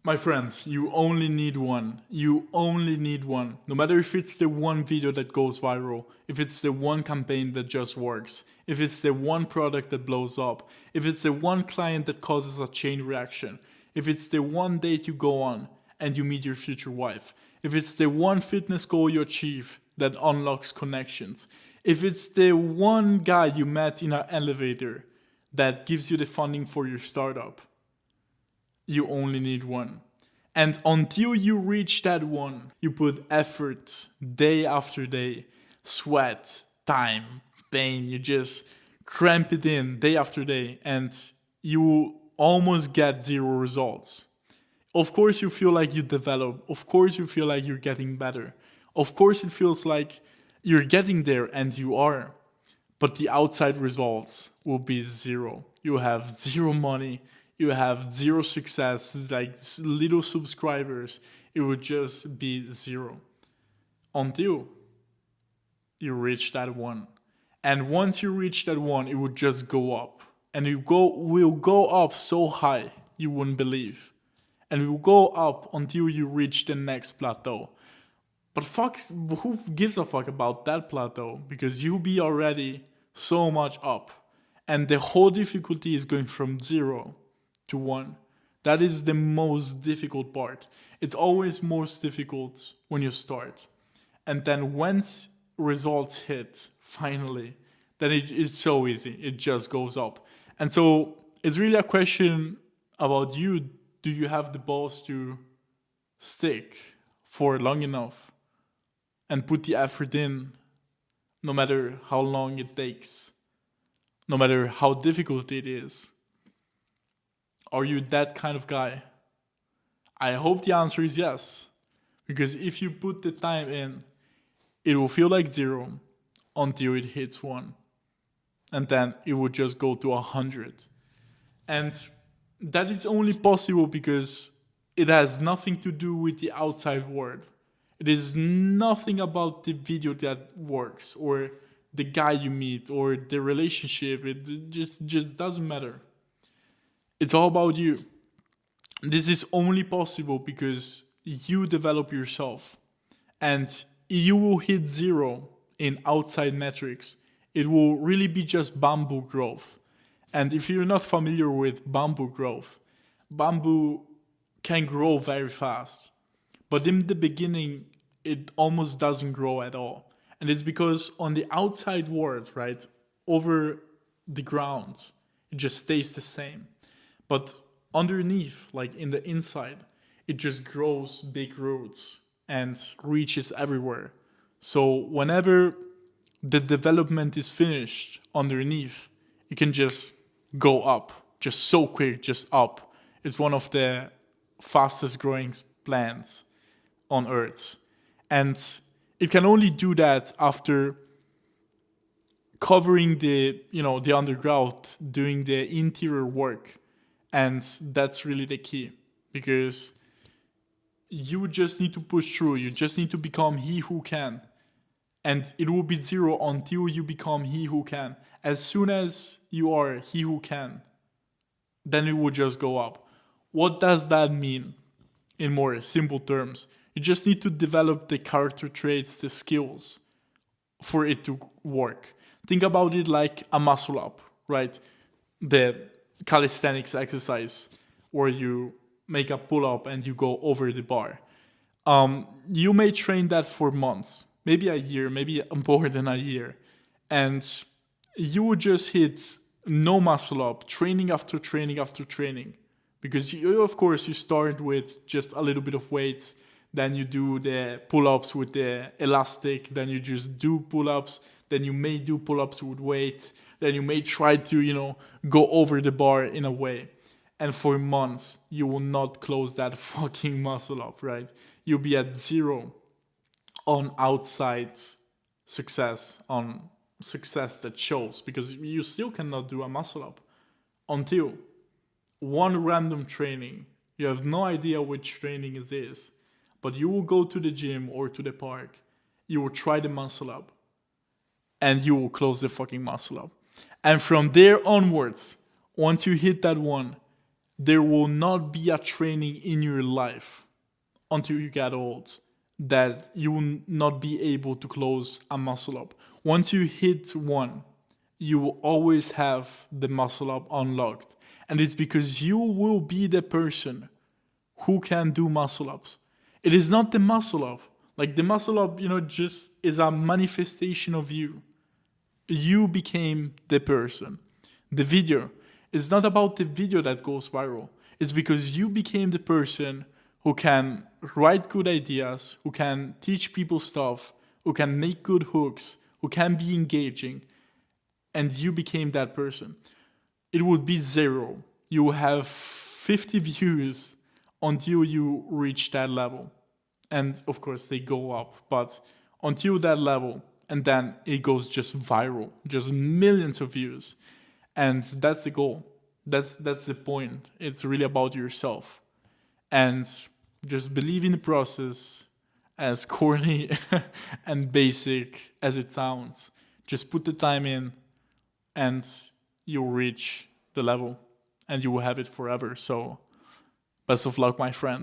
My friend, you only need one. You only need one. No matter if it's the one video that goes viral, if it's the one campaign that just works, if it's the one product that blows up, if it's the one client that causes a chain reaction, if it's the one date you go on and you meet your future wife, if it's the one fitness goal you achieve that unlocks connections, if it's the one guy you met in an elevator that gives you the funding for your startup, you only need one. And until you reach that one, you put effort day after day, sweat, time, pain. You just cramp it in day after day, and you almost get zero results. Of course, you feel like you develop. Of course, you feel like you're getting better. Of course, it feels like you're getting there, and you are. But the outside results will be zero. You have zero money, you have zero success, like little subscribers. It would just be zero until you reach that one. And once you reach that one, it would just go up. And it will go up so high you wouldn't believe. And it will go up until you reach the next plateau. But who gives a fuck about that plateau? Because you'll be already so much up. And the whole difficulty is going from 0 to 1. That is the most difficult part. It's always most difficult when you start. And then once results hit, finally, then it's so easy. It just goes up. And so it's really a question about you. Do you have the balls to stick for long enough and put the effort in, no matter how long it takes, no matter how difficult it is? Are you that kind of guy? I hope the answer is yes. Because if you put the time in, it will feel like 0 until it hits 1. And then it would just go to 100. And that is only possible because it has nothing to do with the outside world. It is nothing about the video that works, or the guy you meet, or the relationship. It just doesn't matter. It's all about you. This is only possible because you develop yourself. And you will hit 0 in outside metrics. It will really be just bamboo growth. And if you're not familiar with bamboo growth, bamboo can grow very fast. But in the beginning, it almost doesn't grow at all. And it's because on the outside world, right, over the ground, it just stays the same. But underneath, like in the inside, it just grows big roots and reaches everywhere. So whenever the development is finished underneath, it can just go up, just so quick, just up. It's one of the fastest growing plants on Earth. And it can only do that after covering the underground, doing the interior work. And that's really the key, because you just need to push through. You just need to become he who can. And it will be 0 until you become he who can. As soon as you are he who can, then it will just go up. What does that mean in more simple terms? You just need to develop the character traits, the skills for it to work. Think about it like a muscle up, right? The calisthenics exercise where you make a pull up and you go over the bar. You may train that for months, maybe a year, maybe more than a year. And you would just hit no muscle up, training after training after training. Because of course, you start with just a little bit of weights, then you do the pull-ups with the elastic, then you just do pull-ups, then you may do pull-ups with weights, then you may try to, go over the bar in a way. And for months, you will not close that fucking muscle up, right? You'll be at 0 on outside success, on success that shows, because you still cannot do a muscle up until one random training. You have no idea which training it is, but you will go to the gym or to the park, you will try the muscle up, and you will close the fucking muscle up. And from there onwards, once you hit that one, there will not be a training in your life until you get old that you will not be able to close a muscle up. Once you hit one, you will always have the muscle up unlocked. And it's because you will be the person who can do muscle ups. It is not the muscle up. Like the muscle up, just is a manifestation of you. You became the person. The video is not about the video that goes viral. It's because you became the person who can write good ideas, who can teach people stuff, who can make good hooks, who can be engaging, and you became that person. It would be zero. You will have 50 views until you reach that level. And of course they go up, but until that level, and then it goes just viral, just millions of views. And that's the goal. That's the point. It's really about yourself. And just believe in the process, as corny and basic as it sounds. Just put the time in and you'll reach the level and you will have it forever. So best of luck, my friend.